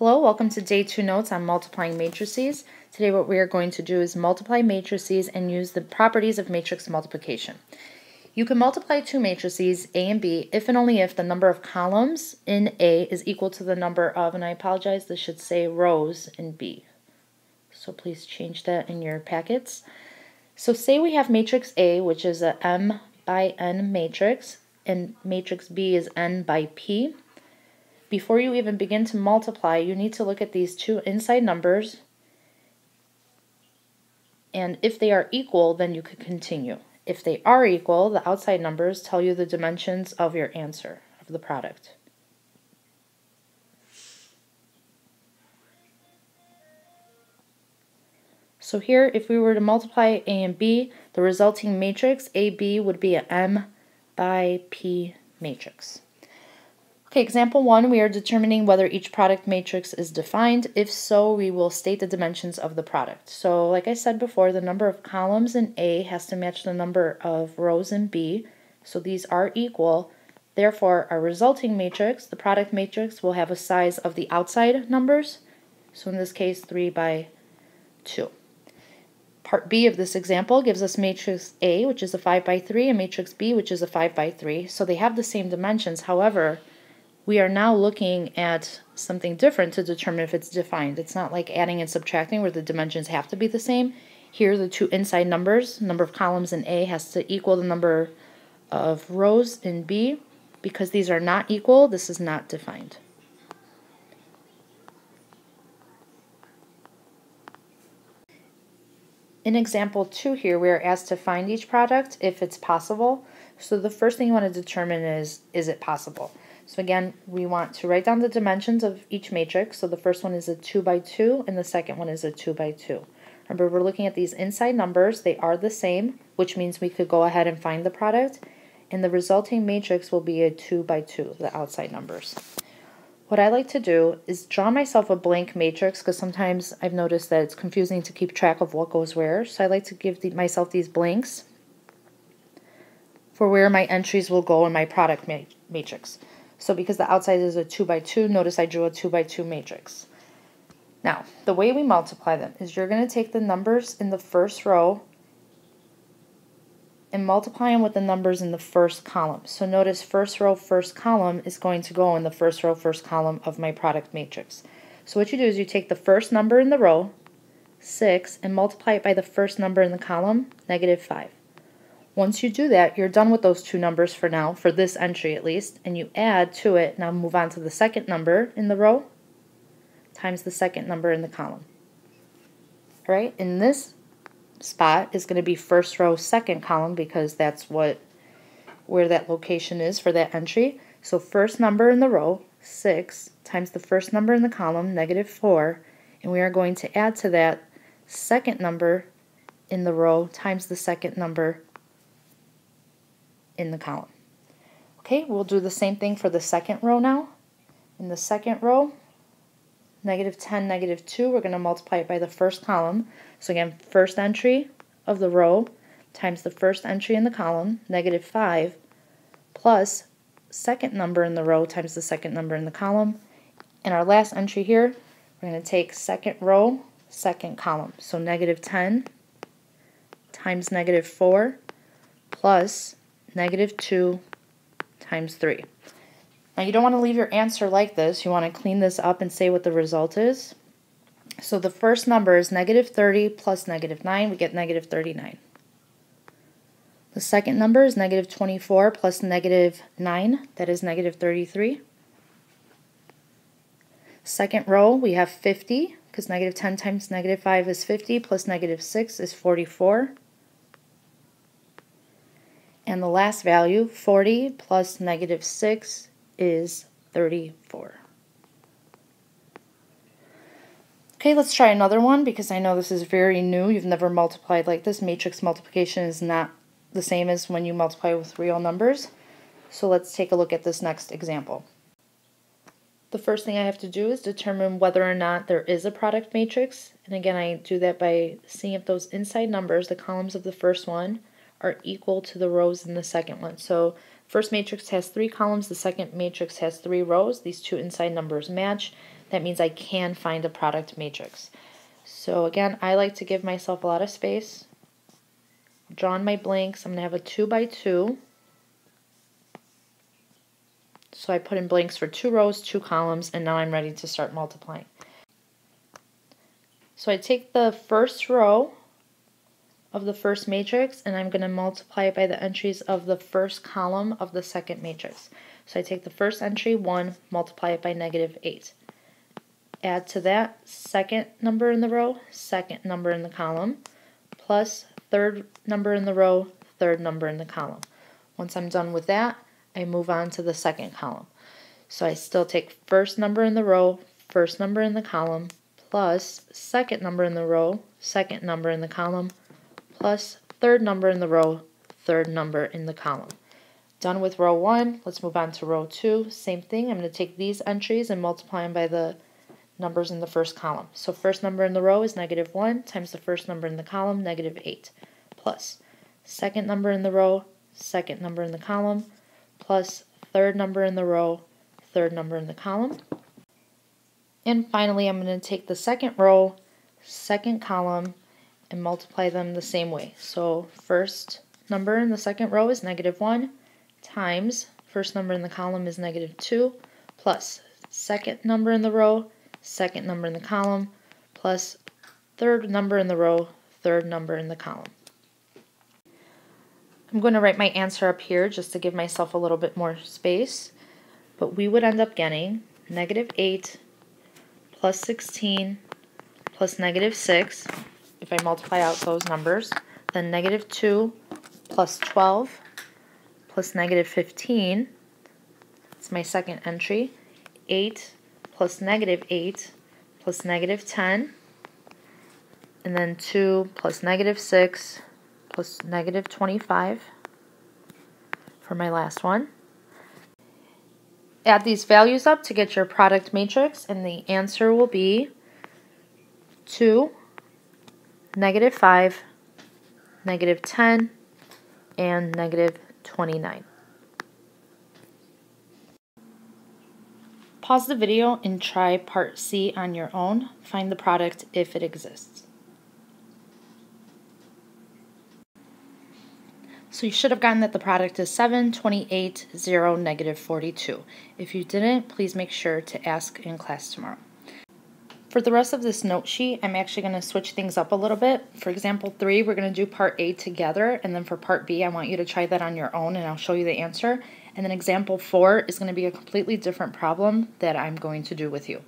Hello, welcome to Day 2 notes on multiplying matrices. Today what we are going to do is multiply matrices and use the properties of matrix multiplication. You can multiply two matrices, A and B, if and only if the number of columns in A is equal to the number of, and I apologize, this should say rows in B. So please change that in your packets. So say we have matrix A, which is a M by N matrix, and matrix B is N by P. Before you even begin to multiply, you need to look at these two inside numbers, and if they are equal, then you could continue. If they are equal, the outside numbers tell you the dimensions of your answer, of the product. So here, if we were to multiply A and B, the resulting matrix, AB, would be a M by P matrix. Okay, example 1, we are determining whether each product matrix is defined. If so, we will state the dimensions of the product. So like I said before, the number of columns in A has to match the number of rows in B. So these are equal. Therefore, our resulting matrix, the product matrix, will have a size of the outside numbers. So in this case, 3 by 2. Part B of this example gives us matrix A, which is a 5 by 3, and matrix B, which is a 5 by 3. So they have the same dimensions. However, we are now looking at something different to determine if it's defined. It's not like adding and subtracting where the dimensions have to be the same. Here, the two inside numbers, number of columns in A has to equal the number of rows in B. Because these are not equal, this is not defined. In example 2 here, we are asked to find each product if it's possible. So the first thing you want to determine is it possible? So again, we want to write down the dimensions of each matrix. So the first one is a 2 by 2, and the second one is a 2 by 2. Remember, we're looking at these inside numbers. They are the same, which means we could go ahead and find the product. And the resulting matrix will be a 2 by 2, the outside numbers. What I like to do is draw myself a blank matrix, because sometimes I've noticed that it's confusing to keep track of what goes where. So I like to give myself these blanks for where my entries will go in my product matrix. So because the outside is a 2 by 2, notice I drew a 2 by 2 matrix. Now, the way we multiply them is you're going to take the numbers in the first row and multiply them with the numbers in the first column. So notice first row, first column is going to go in the first row, first column of my product matrix. So what you do is you take the first number in the row, 6, and multiply it by the first number in the column, -5. Once you do that, you're done with those two numbers for now, for this entry at least, and you add to it, now move on to the second number in the row, times the second number in the column. All right, in this spot is going to be first row, second column, because that's where that location is for that entry. So first number in the row, 6, times the first number in the column, -4, and we are going to add to that second number in the row times the second number in the column. Okay, we'll do the same thing for the second row now. In the second row, -10, -2, we're going to multiply it by the first column. So again, first entry of the row times the first entry in the column, -5, plus second number in the row times the second number in the column. And our last entry here, we're going to take second row, second column. So -10 times -4 plus -2 times 3. Now you don't want to leave your answer like this. You want to clean this up and say what the result is. So the first number is -30 plus -9. We get -39. The second number is -24 plus -9. That is -33. Second row, we have 50, because -10 times -5 is 50, plus -6 is 44. And the last value, 40 plus -6, is 34. Okay, let's try another one, because I know this is very new. You've never multiplied like this. Matrix multiplication is not the same as when you multiply with real numbers. So let's take a look at this next example. The first thing I have to do is determine whether or not there is a product matrix. And again, I do that by seeing if those inside numbers, the columns of the first one, are equal to the rows in the second one. So First matrix has 3 columns, the second matrix has 3 rows. These two inside numbers match. That means I can find a product matrix. So again, I like to give myself a lot of space. Draw on my blanks. I'm going to have a 2 by 2. So I put in blanks for 2 rows, 2 columns, and now I'm ready to start multiplying. So I take the first row of the first matrix and I'm going to multiply it by the entries of the first column of the second matrix. So I take the first entry, 1, multiply it by -8. Add to that second number in the row, second number in the column, plus third number in the row, third number in the column. Once I'm done with that, I move on to the second column. So I still take first number in the row, first number in the column, plus second number in the row, second number in the column, plus third number in the row, third number in the column. Done with row 1, let's move on to row 2. Same thing, I'm going to take these entries and multiply them by the numbers in the first column. So first number in the row is -1 times the first number in the column, -8, plus second number in the row, second number in the column, plus third number in the row, third number in the column. And finally, I'm going to take the second row, second column, and multiply them the same way. So first number in the second row is -1 times first number in the column is -2 plus second number in the row, second number in the column, plus third number in the row, third number in the column. I'm going to write my answer up here just to give myself a little bit more space, but we would end up getting -8 plus 16 plus -6. If I multiply out those numbers, then -2 plus 12 plus -15, that's my second entry, 8 plus -8 plus -10, and then 2 plus -6 plus -25 for my last one. Add these values up to get your product matrix, and the answer will be 2, -5, -10, and -29. Pause the video and try part C on your own. Find the product if it exists. So you should have gotten that the product is 7, 28, 0, -42. If you didn't, please make sure to ask in class tomorrow. For the rest of this note sheet, I'm actually going to switch things up a little bit. For example 3, we're going to do part A together, and then for part B, I want you to try that on your own, and I'll show you the answer. And then example 4 is going to be a completely different problem that I'm going to do with you.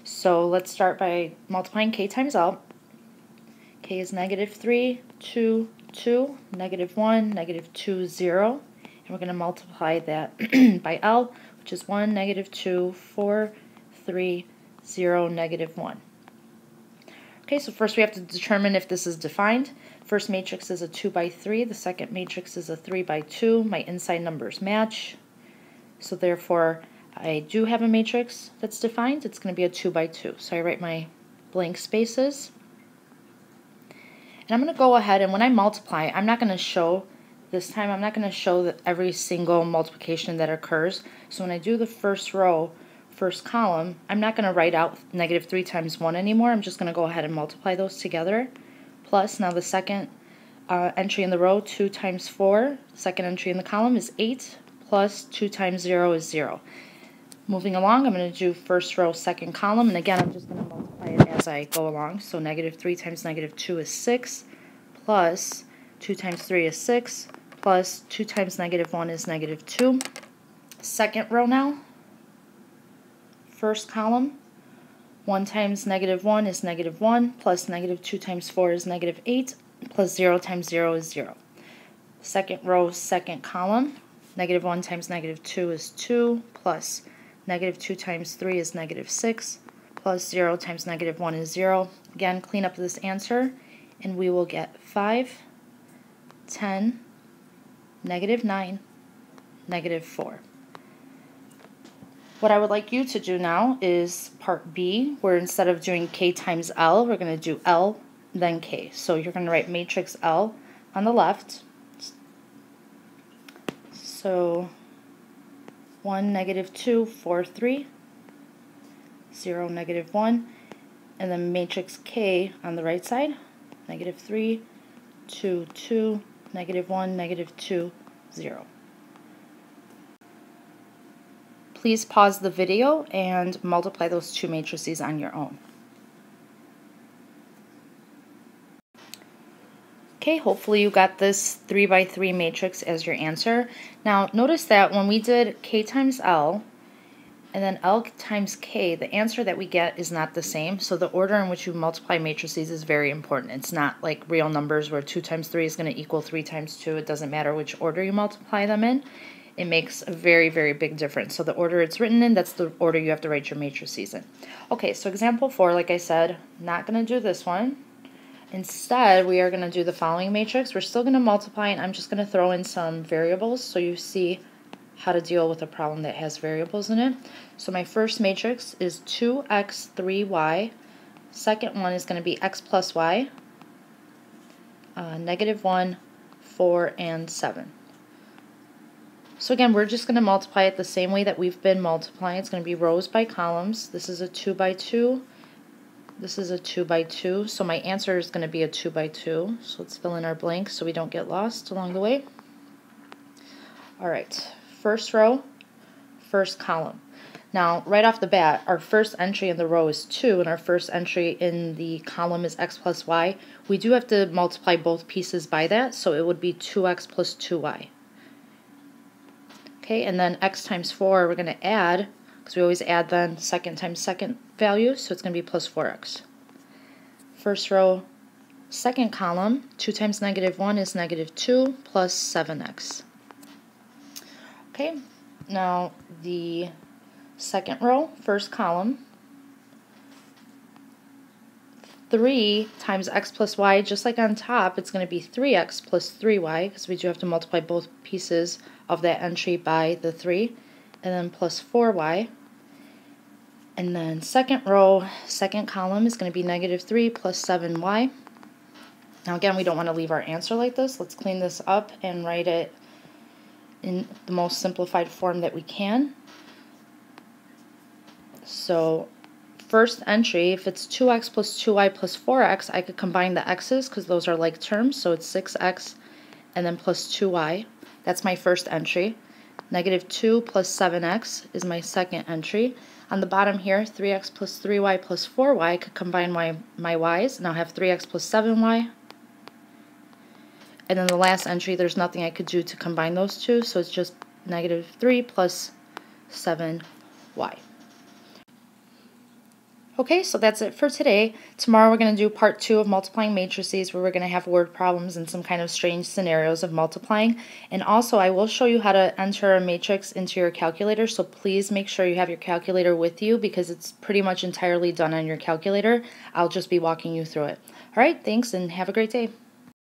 So let's start by multiplying k times L. K is -3, 2, 2, -1, -2, 0. And we're going to multiply that by L, which is 1, -2, 4, 3, 0, -1. Okay, so first we have to determine if this is defined. First matrix is a 2 by 3, the second matrix is a 3 by 2. My inside numbers match, so therefore I do have a matrix that's defined. It's going to be a 2 by 2. So I write my blank spaces. And I'm going to go ahead, and when I multiply, I'm not going to show, this time I'm not going to show that every single multiplication that occurs. So when I do the first row, first column, I'm not going to write out -3 times 1 anymore. I'm just going to go ahead and multiply those together. Plus, now the second entry in the row, 2 times 4, second entry in the column is 8, plus 2 times 0 is 0. Moving along, I'm going to do first row, second column, and again, I'm just going to multiply it as I go along. So -3 times -2 is 6, plus 2 times 3 is 6, plus 2 times -1 is -2. Second row now, first column, 1 times -1 is -1, plus -2 times 4 is -8, plus 0 times 0 is 0. Second row, second column, -1 times -2 is 2, plus -2 times 3 is -6, plus 0 times -1 is 0. Again, clean up this answer, and we will get 5, 10, -9, -4. What I would like you to do now is part B, where instead of doing K times L, we're going to do L, then K. So you're going to write matrix L on the left. So 1, negative 2, 4, 3, 0, negative 1, and then matrix K on the right side, negative 3, 2, 2, negative 1, negative 2, 0. Please pause the video and multiply those two matrices on your own. Okay, hopefully you got this 3 by 3 matrix as your answer. Now notice that when we did K times L and then L times K, the answer that we get is not the same. So the order in which you multiply matrices is very important. It's not like real numbers where 2 times 3 is going to equal 3 times 2. It doesn't matter which order you multiply them in. It makes a very, very big difference. So the order it's written in, that's the order you have to write your matrices in. Okay, so example 4, like I said, not going to do this one. Instead, we are going to do the following matrix. We're still going to multiply, and I'm just going to throw in some variables so you see how to deal with a problem that has variables in it. So my first matrix is 2x, 3y. Second one is going to be x plus y, negative 1, 4, and 7. So again, we're just going to multiply it the same way that we've been multiplying. It's going to be rows by columns. This is a 2 by 2. This is a 2 by 2, so my answer is going to be a 2 by 2. So let's fill in our blanks so we don't get lost along the way. Alright, first row, first column. Now, right off the bat, our first entry in the row is 2, and our first entry in the column is x plus y. We do have to multiply both pieces by that, so it would be 2x plus 2y. Okay, and then x times 4, we're going to add, because we always add then second times second value, so it's going to be plus 4x. First row, second column, 2 times negative 1 is negative 2 plus 7x. Okay, now the second row, first column, 3 times x plus y, just like on top, it's going to be 3x plus 3y, because we do have to multiply both pieces of that entry by the 3, and then plus 4y. And then second row, second column is going to be negative 3 plus 7y. Now again, we don't want to leave our answer like this. Let's clean this up and write it in the most simplified form that we can. So first entry, if it's 2x plus 2y plus 4x, I could combine the x's because those are like terms. So it's 6x and then plus 2y. That's my first entry. Negative 2 plus 7x is my second entry. On the bottom here, 3x plus 3y plus 4y, I could combine my y's. Now I have 3x plus 7y. And then the last entry, there's nothing I could do to combine those two, so it's just negative 3 plus 7y. Okay, so that's it for today. Tomorrow we're going to do part 2 of multiplying matrices, where we're going to have word problems and some kind of strange scenarios of multiplying. And also I will show you how to enter a matrix into your calculator, so please make sure you have your calculator with you because it's pretty much entirely done on your calculator. I'll just be walking you through it. Alright, thanks and have a great day.